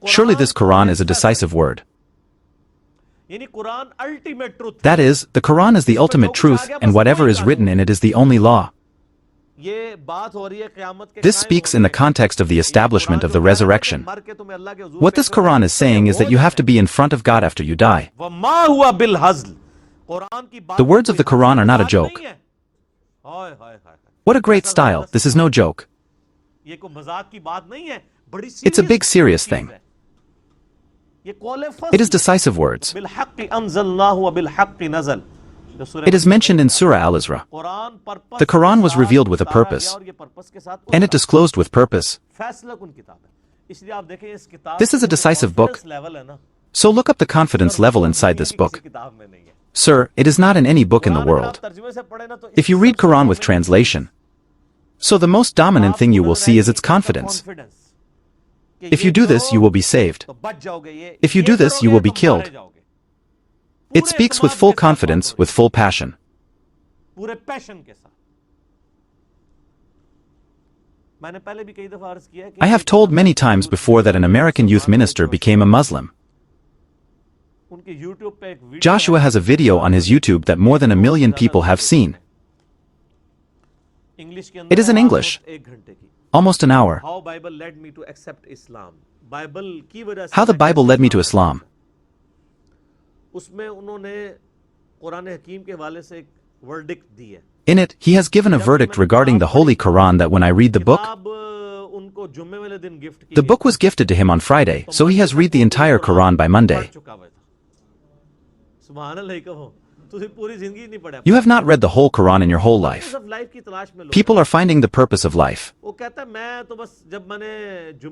Surely this Quran is a decisive word. That is, the Quran is the ultimate truth, and whatever is written in it is the only law. This speaks in the context of the establishment of the resurrection. What this Quran is saying is that you have to be in front of God after you die. The words of the Quran are not a joke. What a great style, this is no joke. It's a big serious thing. It is decisive words. It is mentioned in Surah Al-Isra. The Quran was revealed with a purpose, and it disclosed with purpose. This is a decisive book. So look up the confidence level inside this book. Sir, it is not in any book in the world. If you read Quran with translation, so the most dominant thing you will see is its confidence. If you do this, you will be saved. If you do this, you will be killed. It speaks with full confidence, with full passion. I have told many times before that an American youth minister became a Muslim. Joshua has a video on his YouTube that more than 1 million people have seen. It is in English. Almost an hour. How the Bible led me to Islam. In it, he has given a verdict regarding the Holy Quran that when I read the book was gifted to him on Friday, so he has read the entire Quran by Monday. You have not read the whole Quran in your whole life. People are finding the purpose of life.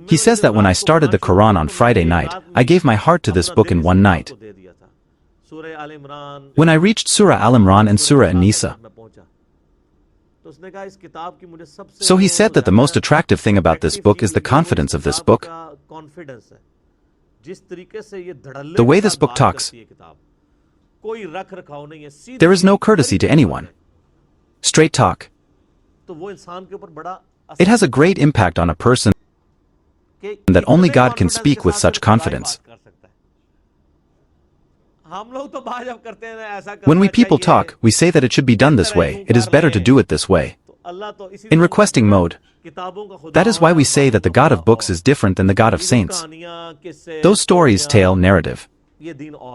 He says that when I started the Quran on Friday night, I gave my heart to this book in one night. When I reached Surah Al-Imran and Surah An-Nisa, so he said that the most attractive thing about this book is the confidence of this book. The way this book talks, there is no courtesy to anyone. Straight talk. It has a great impact on a person that only God can speak with such confidence. When we people talk, we say that it should be done this way, it is better to do it this way. In requesting mode, that is why we say that the God of books is different than the God of saints. Those stories tell narrative.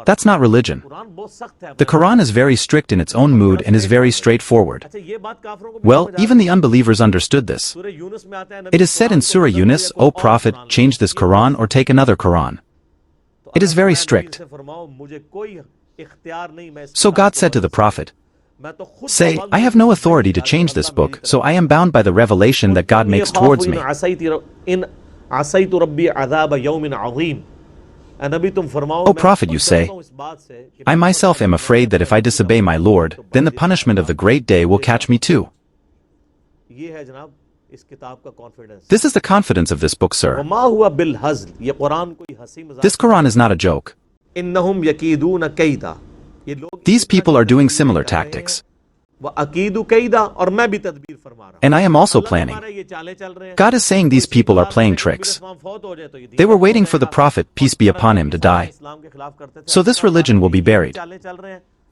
That's not religion. The Quran is very strict in its own mood and is very straightforward. Well, even the unbelievers understood this. It is said in Surah Yunus, O Prophet, change this Quran or take another Quran. It is very strict. So God said to the Prophet, say, I have no authority to change this book, so I am bound by the revelation that God makes towards me. O Prophet, you say, I myself am afraid that if I disobey my Lord, then the punishment of the great day will catch me too. This is the confidence of this book, sir. This Quran is not a joke. These people are doing similar tactics. And I am also planning. God is saying these people are playing tricks. They were waiting for the Prophet, peace be upon him, to die. So this religion will be buried.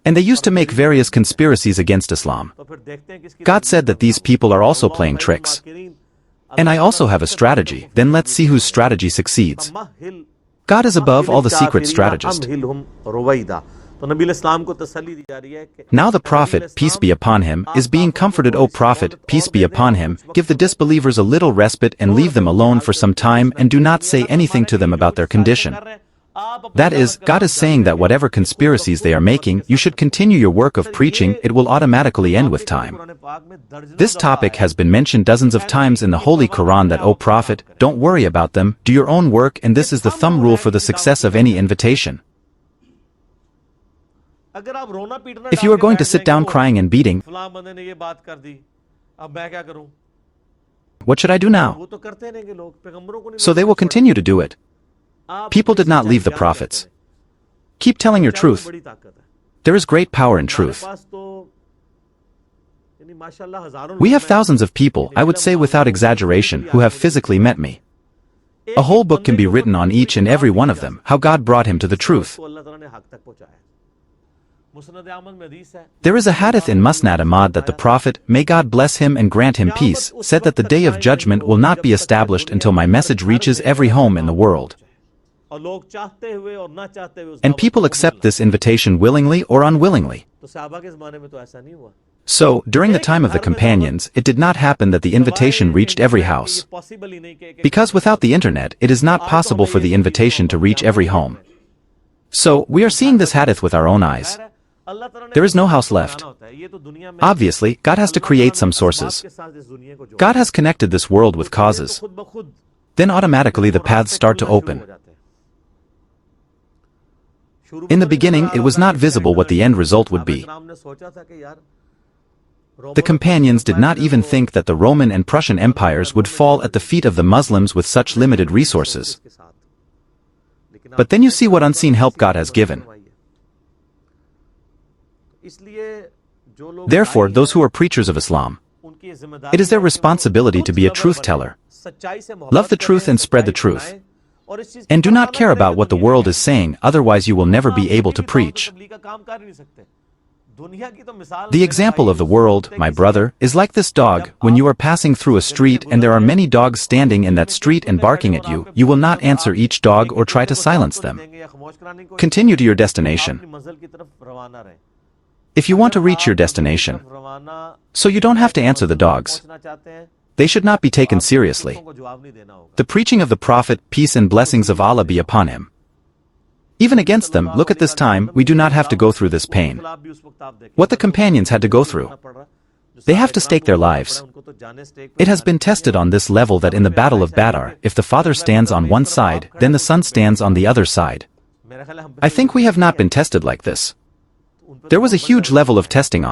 And they used to make various conspiracies against Islam. God said that these people are also playing tricks. And I also have a strategy, then let's see whose strategy succeeds. God is above all the secret strategists. Now the Prophet, peace be upon him, is being comforted. O Prophet, peace be upon him, give the disbelievers a little respite and leave them alone for some time and do not say anything to them about their condition. That is, God is saying that whatever conspiracies they are making, you should continue your work of preaching, it will automatically end with time. This topic has been mentioned dozens of times in the Holy Quran that, O Prophet, don't worry about them, do your own work, and this is the thumb rule for the success of any invitation. If you are going to sit down crying and beating, what should I do now? So they will continue to do it. People did not leave the prophets. Keep telling your truth. There is great power in truth. We have thousands of people, I would say without exaggeration, who have physically met me. A whole book can be written on each and every one of them, how God brought him to the truth. There is a hadith in Musnad Ahmad that the Prophet, may God bless him and grant him peace, said that the day of judgment will not be established until my message reaches every home in the world. And people accept this invitation willingly or unwillingly. So, during the time of the companions, it did not happen that the invitation reached every house. Because without the internet, it is not possible for the invitation to reach every home. So, we are seeing this hadith with our own eyes. There is no house left. Obviously, God has to create some sources. God has connected this world with causes. Then automatically the paths start to open. In the beginning, it was not visible what the end result would be. The companions did not even think that the Roman and Prussian empires would fall at the feet of the Muslims with such limited resources. But then you see what unseen help God has given. Therefore, those who are preachers of Islam, it is their responsibility to be a truth teller. Love the truth and spread the truth. And do not care about what the world is saying, otherwise you will never be able to preach. The example of the world, my brother, is like this dog. When you are passing through a street and there are many dogs standing in that street and barking at you, you will not answer each dog or try to silence them. Continue to your destination. If you want to reach your destination, so you don't have to answer the dogs. They should not be taken seriously. The preaching of the Prophet, peace and blessings of Allah be upon him. Even against them, look at this time, we do not have to go through this pain. What the companions had to go through. They have to stake their lives. It has been tested on this level that in the Battle of Badr, if the father stands on one side, then the son stands on the other side. I think we have not been tested like this. There was a huge level of testing on